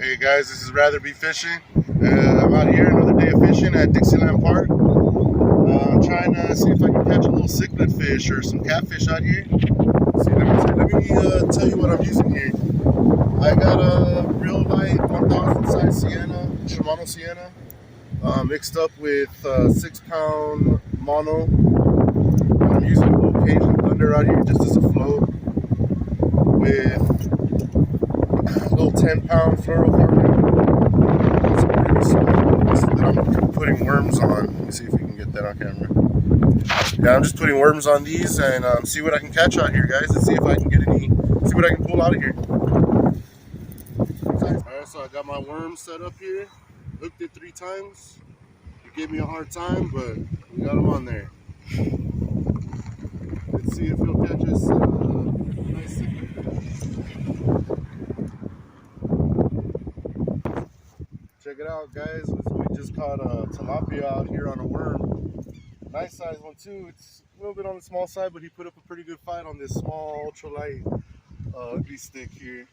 Hey guys, this is Rather Be Fishing. I'm out here another day of fishing at Dixieland Park. I'm trying to see if I can catch a little cichlid fish or some catfish out here. See, let me tell you what I'm using here. I got a real light 1000 size Sienna, Shimano Sienna, mixed up with 6-pound mono. I'm using a little Cajun Thunder out here just as a float with a little 10-pound fluorocarbon. That I'm putting worms on. Let me see if we can get that on camera. Yeah, I'm just putting worms on these and see what I can catch out here, guys, and see if I can get any, see what I can pull out of here. Alright, so I got my worm set up here. Hooked it 3 times. It gave me a hard time, but we got him on there. Let's see if he'll catch us nice cichlid fish. Check it out, guys. We just caught a tilapia out here on a worm. Nice size one too. It's a little bit on the small side, but he put up a pretty good fight on this small ultralight ugly stick here.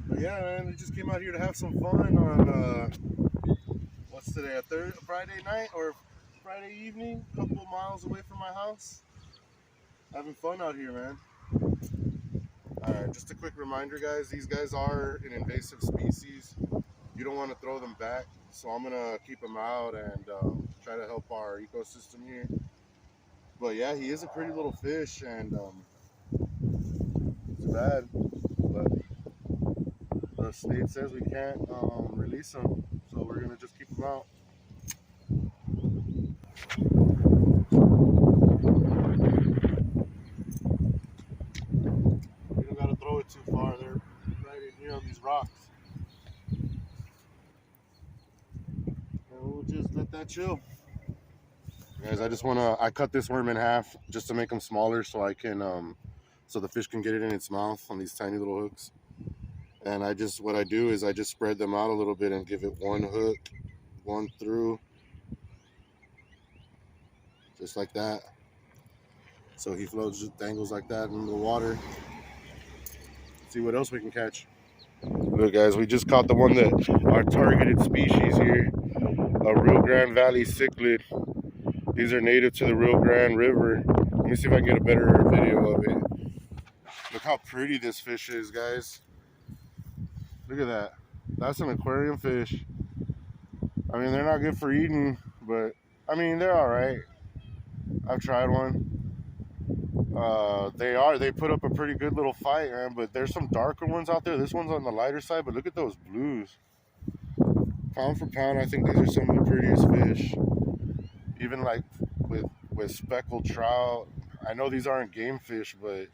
But yeah, man, we just came out here to have some fun on what's today, a Friday night or Friday evening, a couple of miles away from my house. Having fun out here, man. Alright, just a quick reminder, guys, these guys are an invasive species. You don't want to throw them back, so I'm gonna keep them out and try to help our ecosystem here. But yeah, he is a pretty little fish, and it's bad, but the state says we can't release him, so we're gonna just keep him out. You don't gotta throw it too far. They're right in here on these rocks. We'll just let that chill. Guys, I cut this worm in half just to make them smaller so I can, so the fish can get it in its mouth on these tiny little hooks. And what I do is I just spread them out a little bit and give it one hook, one through, just like that. So he floats, just dangles like that in the water. See what else we can catch. Look, guys, we just caught the one that our targeted species here. A Rio Grande Valley Cichlid. These are native to the Rio Grande River. Let me see if I can get a better video of it. Look how pretty this fish is, guys. Look at that. That's an aquarium fish. I mean, they're not good for eating, but I mean, they're all right. I've tried one. They put up a pretty good little fight, man, but there's some darker ones out there. This one's on the lighter side, but look at those blues. Pound for pound, I think these are some of the prettiest fish. Even like with speckled trout. I know these aren't game fish, but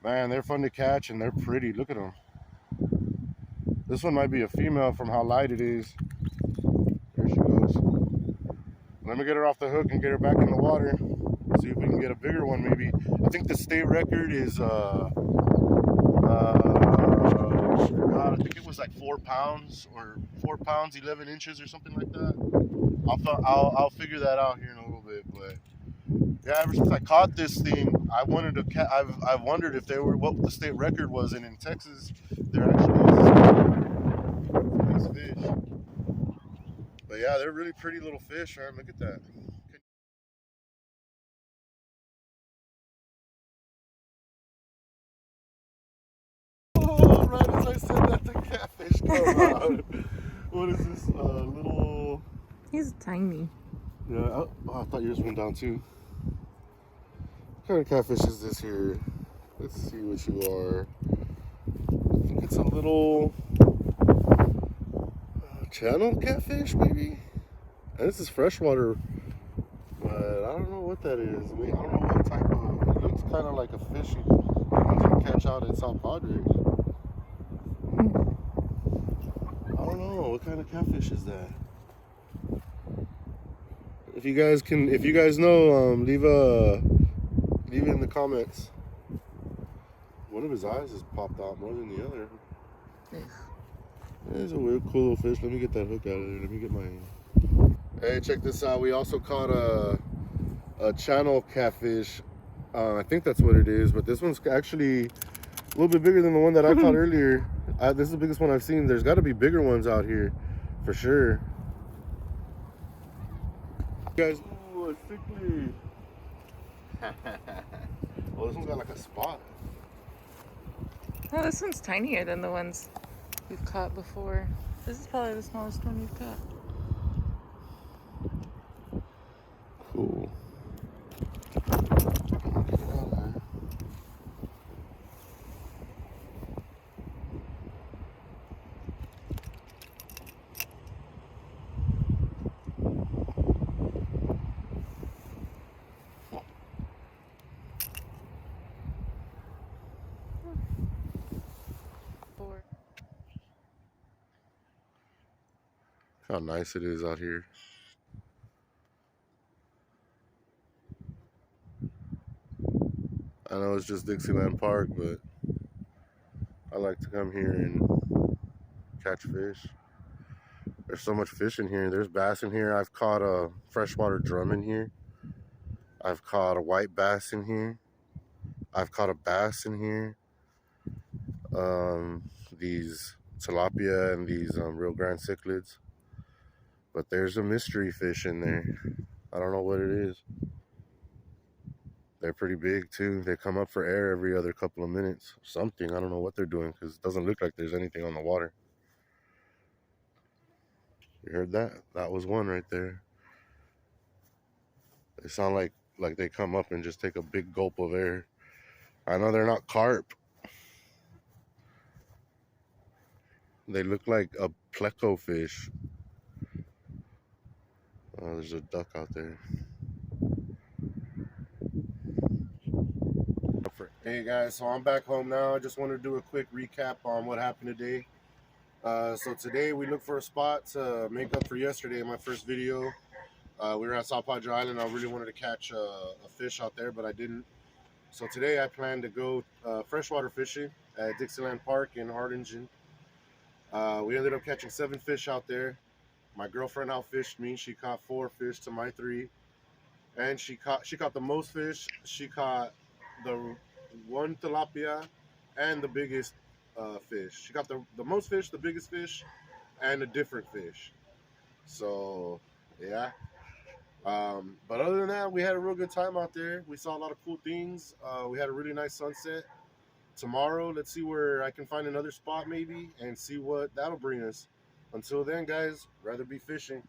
man, they're fun to catch and they're pretty. Look at them. This one might be a female from how light it is. There she goes. Let me get her off the hook and get her back in the water. See if we can get a bigger one, maybe. I think the state record is I think it was like 4 pounds or 4 pounds 11 inches or something like that. I'll figure that out here in a little bit. But yeah, ever since I caught this thing, I've wondered if they were what the state record was, and in Texas there actually is these fish. But yeah, they're really pretty little fish, man. Look at that. Right as I said that, the catfish come out. What is this? Little. He's tiny. Yeah. Oh, I thought yours went down too. What kind of catfish is this here? Let's see what you are. I think it's a little channel catfish, maybe. And this is freshwater, but I don't know what that is. I mean, I don't know what type of. It looks kind of like a fish you can catch out in South Padre. I don't know, what kind of catfish is that? If you guys know, leave it in the comments. One of his eyes has popped out more than the other. There's a weird, cool little fish. Let me get that hook out of there. Let me get my. Hey, check this out. We also caught a channel catfish. I think that's what it is, but this one's actually a little bit bigger than the one that I caught earlier. This is the biggest one I've seen. There's got to be bigger ones out here, for sure. Guys, ooh, a cichlid. Oh, this one's got like a spot. Oh, this one's tinier than the ones we've caught before. This is probably the smallest one we've caught. Cool. How nice it is out here. I know it's just Dixieland Park, but I like to come here and catch fish. There's so much fish in here. There's bass in here. I've caught a freshwater drum in here. I've caught a white bass in here. I've caught a bass in here. These tilapia and these Rio Grande Cichlids. But there's a mystery fish in there. I don't know what it is. They're pretty big too. They come up for air every other couple of minutes. Something. I don't know what they're doing because it doesn't look like there's anything on the water. You heard that? That was one right there. They sound like they come up and just take a big gulp of air. I know they're not carp. They look like a pleco fish. Oh, there's a duck out there. Hey guys, so I'm back home now. I just wanted to do a quick recap on what happened today. So today we looked for a spot to make up for yesterday in my first video. We were at South Padre Island. I really wanted to catch a fish out there, but I didn't. So today I plan to go freshwater fishing at Dixieland Park in Harlingen. We ended up catching 7 fish out there. My girlfriend outfished me. She caught 4 fish to my 3, and she caught the most fish. She caught the one tilapia and the biggest fish. She got the most fish, the biggest fish, and a different fish. So yeah. But other than that, we had a real good time out there. We saw a lot of cool things. We had a really nice sunset. Tomorrow, let's see where I can find another spot maybe and see what that'll bring us. Until then, guys, rather be fishing.